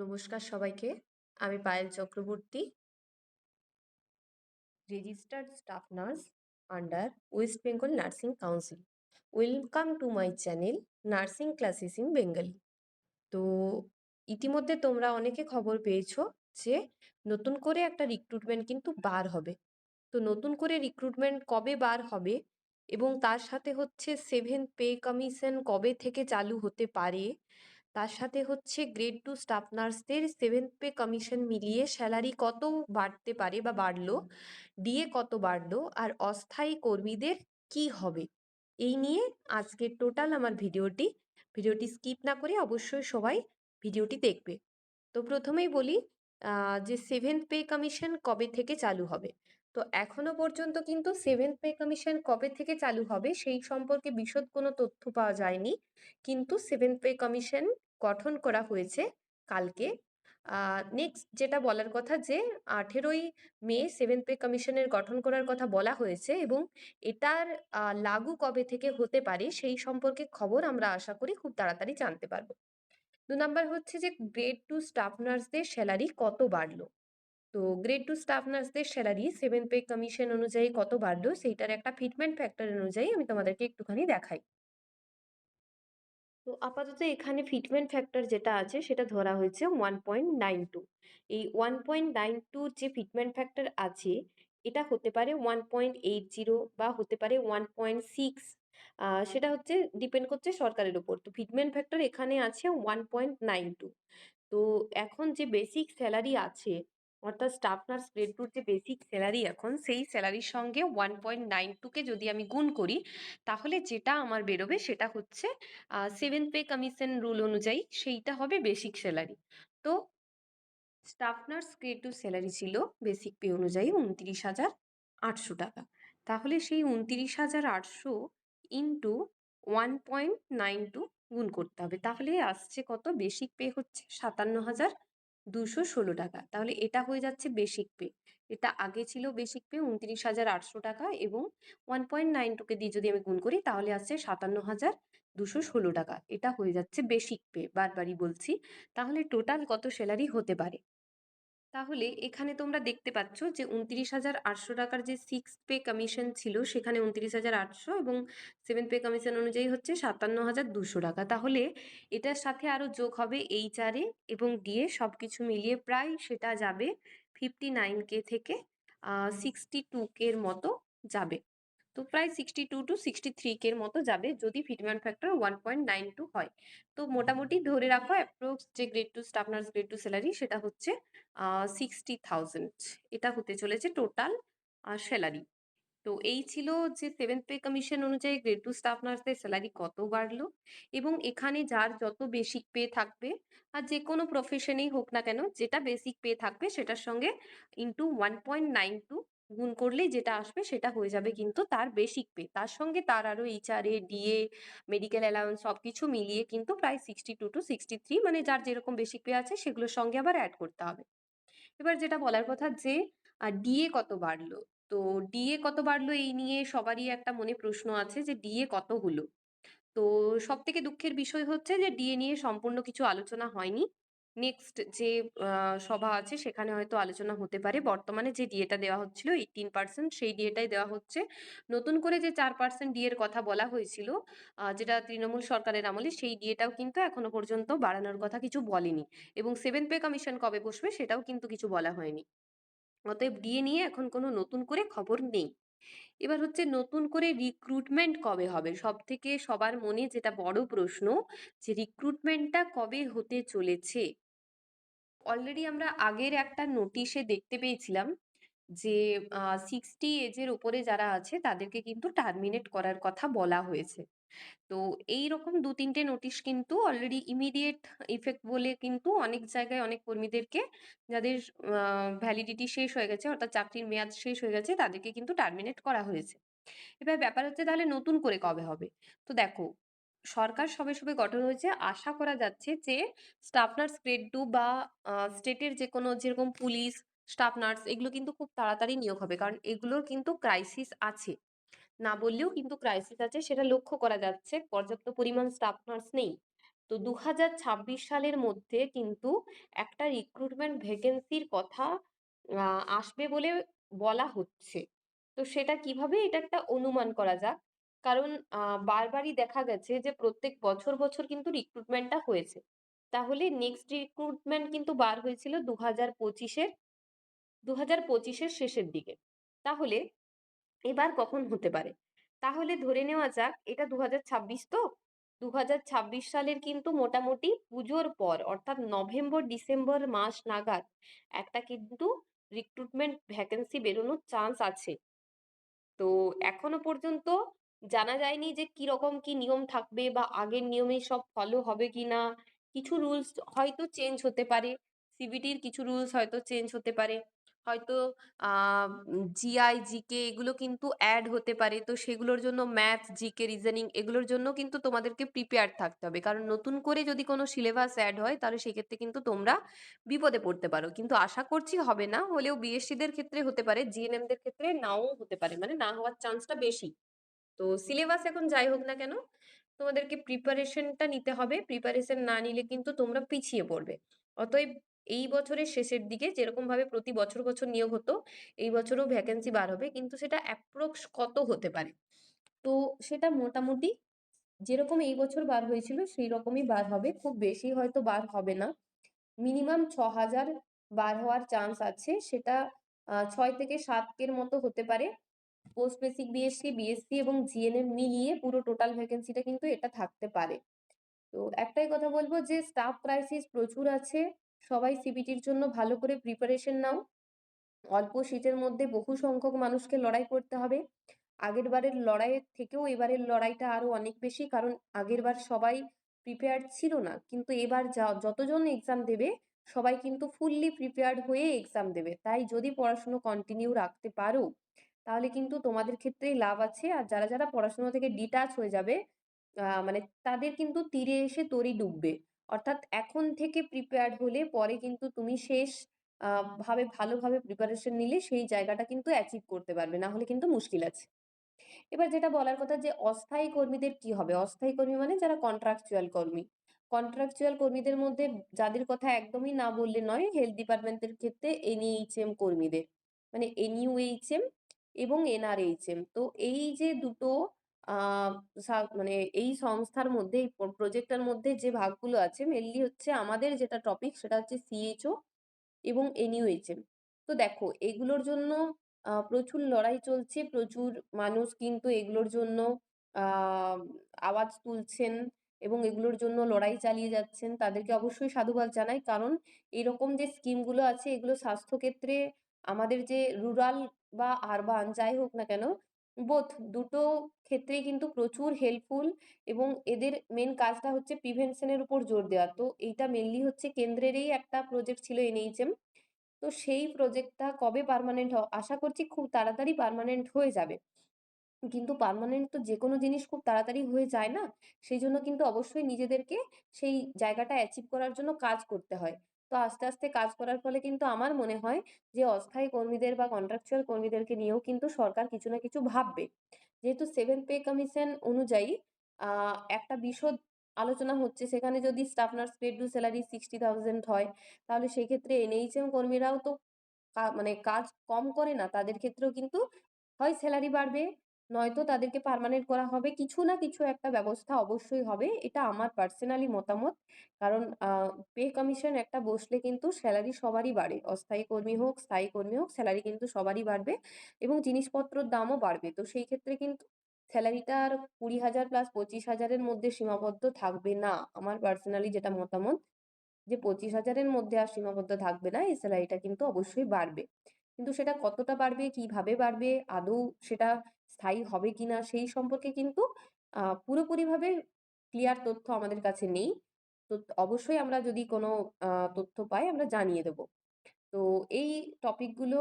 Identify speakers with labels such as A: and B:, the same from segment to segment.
A: নমস্কার সবাইকে। আমি Payel Chakraborty, registered staff nurse under West Bengal nursing council. Welcome to my channel nursing classes in Bengali. তো ইতিমধ্যে তোমরা অনেকে খবর পেয়েছো যে নতুন করে একটা রিক্রুটমেন্ট কিন্তু বার হবে। তো নতুন করে রিক্রুটমেন্ট কবে বার হবে এবং তার সাথে হচ্ছে 7th পে কমিশন কবে থেকে চালু হতে পারে, তার সাথে হচ্ছে গ্রেড 2 স্টাফ নার্সদের 7th পে কমিশন মিলিয়ে স্যালারি কত বাড়তে পারে বা বাড়লো, ডিএ কত বাড়লো, আর অস্থায়ী কর্মীদের কি হবে, এই নিয়ে আজকের টোটাল আমার ভিডিওটি স্কিপ না করে অবশ্যই সবাই ভিডিওটি দেখবে। তো প্রথমেই বলি যে 7th পে কমিশন কবে থেকে চালু হবে। তো এখনো পর্যন্ত কিন্তু 7th পে কমিশন কবে থেকে চালু হবে সেই সম্পর্কে বিশদ কোনো তথ্য পাওয়া যায়নি। কিন্তু 7th পে কমিশন গঠন করা হয়েছে কালকে। নেক্সট যেটা বলার কথা যে 18ই মে 7th পে কমিশনের গঠন করার কথা বলা হয়েছে এবং এটার লাগু কবে থেকে হতে পারে সেই সম্পর্কে খবর আমরা আশা করি খুব তাড়াতাড়ি জানতে পারবো। 2 নাম্বার হচ্ছে যে গ্রেড 2 স্টাফ নার্সদের স্যালারি কত বাড়লো। তো গ্রেড 2 স্টাফ নার্সদের স্যালারি 7th পে কমিশন অনুযায়ী কত বাড়লো সেইটার একটা ফিটমেন্ট ফ্যাক্টর অনুযায়ী আমি তোমাদেরকে একটুখানি দেখাই। তো আপাতত এখানে ফিটমেন্ট ফ্যাক্টর যেটা আছে সেটা ধরা হয়েছে 1.92। এই 1.92 যে ফিটমেন্ট ফ্যাক্টর আছে এটা হতে পারে 1.80 বা হতে পারে 1.6। সেটা হচ্ছে ডিপেন্ড করছে সরকারের উপর। তো ফিটমেন্ট ফ্যাক্টর এখানে আছে 1.92। তো এখন যে বেসিক স্যালারি আছে, অর্থাৎ স্টাফ নার্স গ্রেড 2 যে বেসিক স্যালারি এখন সেই স্যালারির সঙ্গে 1.92 কে যদি আমি গুণ করি তাহলে যেটা আমার বেরোবে সেটা হচ্ছে 7th পে কমিশন রুল অনুযায়ী সেইটা হবে বেসিক স্যালারি। তো স্টাফ নার্স গ্রেড 2 স্যালারি ছিল বেসিক পে অনুযায়ী 29,800 টাকা। তাহলে সেই 29,800 ইন্টু 1.92 গুণ করতে হবে, তাহলে আসছে কত, বেসিক পে হচ্ছে 57,216 টাকা। তাহলে এটা হয়ে যাচ্ছে বেসিক পে। এটা আগে ছিল বেসিক পে 29,800 টাকা এবং 1.92 কে দিয়ে যদি আমি গুণ করি তাহলে আসছে 57,216 টাকা। এটা হয়ে যাচ্ছে বেসিক পে, বারবারই বলছি। তাহলে টোটাল কত স্যালারি হতে পারে। তাহলে এখানে তোমরা দেখতে পাচ্ছ যে 29,800 টাকার যে সিক্স পে কমিশন ছিল সেখানে 29,800 এবং 7th পে কমিশন অনুযায়ী হচ্ছে 57,200 টাকা। তাহলে এটার সাথে আরো যোগ হবে এইচআরএ এবং ডিএ সবকিছু মিলিয়ে প্রায় সেটা যাবে 59K থেকে 62K এর মতো যাবে। তো প্রায় 62 to 63K এর মতো যাবে যদি ফিটমেন্ট ফ্যাক্টর 1.92 হয়। তো মোটামুটি ধরে রাখো অ্যাপ্রক্স যে grade 2 staff nurse grade 2 salary সেটা হচ্ছে 60,000। এটা হতে চলেছে টোটাল স্যালারি। তো এই ছিল যে 7th পে কমিশন অনুযায়ী গ্রেড 2 স্টাফ নার্সদের স্যালারি কত বাড়লো এবং এখানে যার যত বেসিক পে থাকবে আর যে কোনো প্রফেশনেই হোক না কেন যেটা বেসিক পে থাকবে সেটার সঙ্গে ইন্টু 1.92 গুণ করলেই যেটা আসবে সেটা হয়ে যাবে কিন্তু তার বেসিক পে। তার সঙ্গে তার আরো এইচআরএ ডিএ মেডিকেল অ্যালাউন্স সবকিছু মিলিয়ে কিন্তু প্রায় 62 to 63, মানে যার যেরকম বেসিক পে আছে সেগুলোর সঙ্গে আবার অ্যাড করতে হবে। এবার যেটা বলার কথা যে ডিএ কত বাড়লো। তো ডিএ কত বাড়লো এই নিয়ে সবারই একটা মনে প্রশ্ন আছে যে ডিএ কত হলো। তো সব থেকে দুঃখের বিষয় হচ্ছে যে ডিএ নিয়ে সম্পূর্ণ কিছু আলোচনা হয়নি। নেক্সট যে সভা আছে সেখানে হয়তো আলোচনা হতে পারে। বর্তমানে যে ডিএটা দেওয়া হচ্ছিল 18% সেই ডিএটাই দেওয়া হচ্ছে। নতুন করে যে 4% ডিএর কথা বলা হয়েছিল যেটা তৃণমূল সরকারের আমলে, সেই ডিএটাও কিন্তু এখনো পর্যন্ত বাড়ানোর কথা কিছু বলেনি এবং 7th পে কমিশন কবে বসবে সেটাও কিন্তু কিছু বলা হয়নি। অতএব ডিএ নিয়ে এখন কোনো নতুন করে খবর নেই। এবার হচ্ছে নতুন করে রিক্রুটমেন্ট কবে হবে, সব থেকে সবার মনে যেটা বড় প্রশ্ন যে রিক্রুটমেন্টটা কবে হতে চলেছে। অলরেডি আমরা আগের একটা নোটিশে দেখতে পেয়েছিলাম যে 60 এজের উপরে যারা আছে তাদেরকে কিন্তু টার্মিনেট করার কথা বলা হয়েছে। তো এইরকম 2-3টে নোটিশ কিন্তু অলরেডি ইমিডিয়েট ইফেক্ট বলে কিন্তু অনেক জায়গায় অনেক কর্মীদেরকে, যাদের ভ্যালিডিটি শেষ হয়ে গেছে অর্থাৎ চাকরির মেয়াদ শেষ হয়ে গেছে, তাদেরকে কিন্তু টার্মিনেট করা হয়েছে। এবার ব্যাপার হচ্ছে তাহলে নতুন করে কবে হবে। তো দেখো, সরকার সবে সবে গঠন হয়েছে, আশা করা যাচ্ছে যে স্টাফ নার্স গ্রেড 2 বা স্টেটের যে কোনো যেরকম পুলিশ স্টাফ নার্স এগুলো কিন্তু খুব তাড়াতাড়ি নিয়োগ হবে, কারণ এগুলোর কিন্তু ক্রাইসিস আছে। না বললেও কিন্তু ক্রাইসিস আছে, সেটা লক্ষ্য করা যাচ্ছে, পর্যাপ্ত পরিমাণ স্টাফ নার্স নেই। তো 2026 সালের মধ্যে কিন্তু একটা রিক্রুটমেন্ট ভ্যাকেন্সির কথা আসবে বলে বলা হচ্ছে। তো সেটা কিভাবে, এটা একটা অনুমান করা যাক। কারণ বারবারই দেখা গেছে যে প্রত্যেক বছর বছর কিন্তু রিক্রুটমেন্টটা হয়েছে। তাহলে নেক্সট রিক্রুটমেন্ট কিন্তু বার হয়েছিল 2025-এর শেষের দিকে। তাহলে এবার কখন হতে পারে? তাহলে ধরে নেওয়া যাক এটা 2026, তো 2026 সালের কিন্তু মোটামুটি পুজোর পর অর্থাৎ নভেম্বর ডিসেম্বর মাস নাগাদ একটা কিন্তু রিক্রুটমেন্ট ভ্যাকেন্সি বেরোনোর চান্স আছে। তো এখনো পর্যন্ত জানা যায়নি যে কি রকম কি নিয়ম থাকবে বা আগের নিয়মেই সব ফলো হবে কিনা। কিছু রুলস হয়তো চেঞ্জ হতে পারে, সিবিটির কিছু রুলস হয়তো চেঞ্জ হতে পারে, হয়তো জিআই জিকে এগুলো কিন্তু অ্যাড হতে পারে। তো সেগুলোর জন্য ম্যাথ জিকে রিজনিং এগুলোর জন্য কিন্তু তোমাদেরকে প্রিপেয়ার থাকতে হবে, কারণ নতুন করে যদি কোনো সিলেবাস অ্যাড হয় তাহলে সেক্ষেত্রে কিন্তু তোমরা বিপদে পড়তে পারো। কিন্তু আশা করছি হবে না, হলেও বিএসসিদের ক্ষেত্রে হতে পারে, জিএনএম দের ক্ষেত্রে নাও হতে পারে, মানে না হওয়ার চান্সটা বেশি। তো সিলেবাস এখন যাই হোক না কেন, তোমাদেরকে প্রিপারেশনটা নিতে হবে। প্রিপারেশন না নিলে কিন্তু তোমরা পিছিয়ে পড়বে। অতএব এই বছরের শেষের দিকে যেরকম ভাবে প্রতি বছর বছর নিয়োগ হতো, এই বছরও ভ্যাকেন্সি বার হবে, কিন্তু সেটা অ্যাপ্রক্স কত হতে পারে? তো সেটা মোটামুটি যেরকম এই বছর বার হয়েছিল সেই রকমই বার হবে, খুব বেশি হয়তো বার হবে না। মিনিমাম 6,000 বার হওয়ার চান্স আছে, সেটা 6 থেকে 7 এর মতো হতে পারে। পোস্ট বেসিক বিএসসি, বিএসসি এবং জিএনএম মিলিয়ে পুরো টোটাল ভ্যাকেন্সিটা কিন্তু এটা থাকতে পারে। তো একটাই কথা বলবো যে স্টাফ ক্রাইসিস প্রচুর আছে। সবাই সিবিটির জন্য ভালো করে প্রিপারেশন নাও। অল্প সিটের মধ্যে বহু সংখ্যক মানুষকে লড়াই করতে হবে। আগের বারের লড়াইয়ের থেকেও এবারের লড়াইটা আরো অনেক বেশি, কারণ আগের বার সবাই প্রিপেয়ার্ড ছিল না, কিন্তু এবার যতজন এক্সাম দেবে সবাই কিন্তু ফুললি প্রিপেয়ার্ড হয়ে এক্সাম দেবে। তাই যদি পড়াশুনো কন্টিনিউ রাখতে পারো তাহলে কিন্তু তোমাদের ক্ষেত্রেই লাভ আছে। আর যারা যারা পড়াশোনা থেকে ডিটাচ হয়ে যাবে মানে তাদের কিন্তু তীরে এসে তরি ডুববে। অর্থাৎ এখন থেকে প্রিপেয়ার্ড হলে পরে কিন্তু তুমি শেষ ভালোভাবে প্রিপারেশন নিলে সেই জায়গাটা কিন্তু অ্যাচিভ করতে পারবে, না হলে কিন্তু মুশকিল আছে। এবার যেটা বলার কথা যে অস্থায়ী কর্মীদের কি হবে? অস্থায়ী কর্মী মানে যারা কন্ট্রাকচুয়াল কর্মী। কন্ট্রাকচুয়াল কর্মীদের মধ্যে যাদের কথা একদমই না বললে নয়, হেলথ ডিপার্টমেন্টের ক্ষেত্রে এনইএইচএম কর্মীদের, মানে এনইউএইচএম এবং এনআরএইচএম। তো এই যে দুটো মানে এই সংস্থার মধ্যে, এই প্রজেক্টটার মধ্যে যে ভাগগুলো আছে মেনলি হচ্ছে আমাদের যেটা টপিক সেটা হচ্ছে সিএইচও এবং এনইউএইচএম। তো দেখো এগুলোর জন্য প্রচুর লড়াই চলছে, প্রচুর মানুষ কিন্তু এগুলোর জন্য আহ আওয়াজ তুলছেন এবং এগুলোর জন্য লড়াই চালিয়ে যাচ্ছেন। তাদেরকে অবশ্যই সাধুবাদ জানাই, কারণ এরকম যে স্কিমগুলো আছে এগুলো স্বাস্থ্যক্ষেত্রে আমাদের যে রুরাল বা আরবান যাই হোক না কেন, বোথ দুটো ক্ষেত্রেই কিন্তু প্রচুর হেল্পফুল। এবং এদের মেন কাজটা হচ্ছে প্রিভেনশনের উপর জোর দেওয়া। তো এইটা মেনলি হচ্ছে কেন্দ্রেরই একটা প্রজেক্ট ছিল এনএইচএম। তো সেই প্রজেক্টটা কবে পার্মানেন্ট আশা করছি খুব তাড়াতাড়ি পার্মানেন্ট হয়ে যাবে। কিন্তু পার্মানেন্ট তো যেকোনো জিনিস খুব তাড়াতাড়ি হয়ে যায় না। সেই জন্য কিন্তু অবশ্যই নিজেদেরকে সেই জায়গাটা অ্যাচিভ করার জন্য কাজ করতে হয়। তো আস্তে আস্তে কাজ করার ফলে কিন্তু আমার মনে হয় যে অস্থায়ী কর্মীদের বা কন্ট্রাকচুয়াল কর্মীদেরকে নিয়েও কিন্তু সরকার কিছু না কিছু ভাববে। যেহেতু 7 পে কমিশন অনুযায়ী একটা বিশদ আলোচনা হচ্ছে, সেখানে যদি স্টাফ নার্স গ্রেড 2 স্যালারি 60,000 হয়, তাহলে সেই ক্ষেত্রে এনএইচএম কর্মীরাও তো মানে কাজ কম করে না, তাদের ক্ষেত্রেও কিন্তু হয় স্যালারি বাড়বে, নয়তো তাদেরকে পার্মানেন্ট করা হবে। কিছু না কিছু একটা ব্যবস্থা অবশ্যই হবে, এটা আমার পার্সোনালি মতামত। কারণ পে কমিশন একটা বসলে কিন্তু স্যালারি সবারই বাড়ে, অস্থায়ী কর্মী হোক স্থায়ী কর্মী হোক, স্যালারি কিন্তু সবারই বাড়বে এবং জিনিসপত্রের দামও বাড়বে। তো সেই ক্ষেত্রে কিন্তু স্যালারিটা আর 20,000 প্লাস 25,000-এর মধ্যে সীমাবদ্ধ থাকবে না। আমার পার্সোনালি যেটা মতামত, যে 25,000-এর মধ্যে আর সীমাবদ্ধ থাকবে না, এই স্যালারিটা কিন্তু অবশ্যই বাড়বে। কিন্তু সেটা কতটা বাড়বে, কিভাবে বাড়বে, আদৌ সেটা স্থায়ী হবে কিনা সেই সম্পর্কে কিন্তু পুরোপুরিভাবে ক্লিয়ার তথ্য আমাদের কাছে নেই। তো অবশ্যই আমরা যদি কোনো তথ্য পাই আমরা জানিয়ে দেব। তো এই টপিকগুলো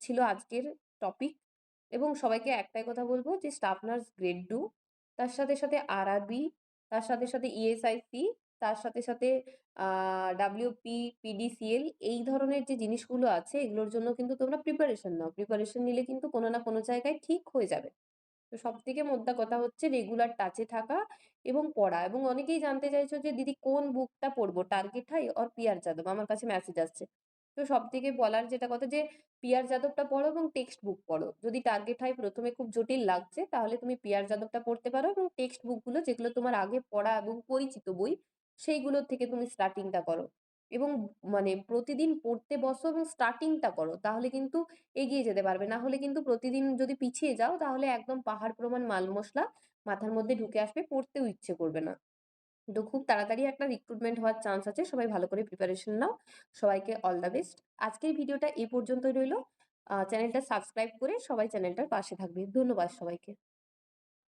A: ছিল আজকের টপিক। এবং সবাইকে একটাই কথা বলবো যে স্টাফ নার্স গ্রেড 2, তার সাথে সাথে আরআরবি, তার সাথে সাথে ইএসআইসি, তার সাথে সাথে ডাব্লিউপি, পিডিসিএল, এই ধরনের যে জিনিসগুলো আছে এগুলোর জন্য কিন্তু তোমরা প্রিপারেশন নাও। প্রিপারেশন নিলে কিন্তু কোনো না কোনো জায়গায় ঠিক হয়ে যাবে। তো সবথেকে মোদ্দা কথা হচ্ছে রেগুলার টাচে থাকা এবং পড়া। এবং অনেকেই জানতে চাইছো যে দিদি কোন বুকটা পড়বো? 'টার্গেট হাই' অর 'পিয়ার যাদব'? আমার কাছে মেসেজ আসছে। তো সবথেকে বলার যেটা কথা যে 'পিয়ার যাদবটা' পড়ো এবং টেক্সট বুক পড়ো। যদি 'টার্গেট হাই' ১ম এ খুব জটিল লাগছে তাহলে তুমি 'পিয়ার যাদবটা' পড়তে পারো এবং টেক্সট বুকগুলো যেগুলো তোমার আগে পড়া এবং পরিচিত বই সেইগুলোর থেকে তুমি স্টার্টিংটা করো। এবং মানে প্রতিদিন পড়তে বসো এবং স্টার্টিংটা করো। তাহলে কিন্তু এগিয়ে যেতে পারবে। না হলে কিন্তু প্রতিদিন যদি পিছিয়ে যাও তাহলে একদম পাহাড় প্রমাণ মাল মশলা মাথার মধ্যে ঢুকে আসবে, পড়তেও ইচ্ছে করবে না। তো খুব তাড়াতাড়ি একটা রিক্রুটমেন্ট হওয়ার চান্স আছে। সবাই ভালো করে প্রিপারেশন নাও। সবাইকে অল দ্য বেস্ট। আজকের ভিডিওটা এই পর্যন্তই রইলো। চ্যানেলটা সাবস্ক্রাইব করে সবাই চ্যানেলটার পাশে থাকবে। ধন্যবাদ সবাইকে।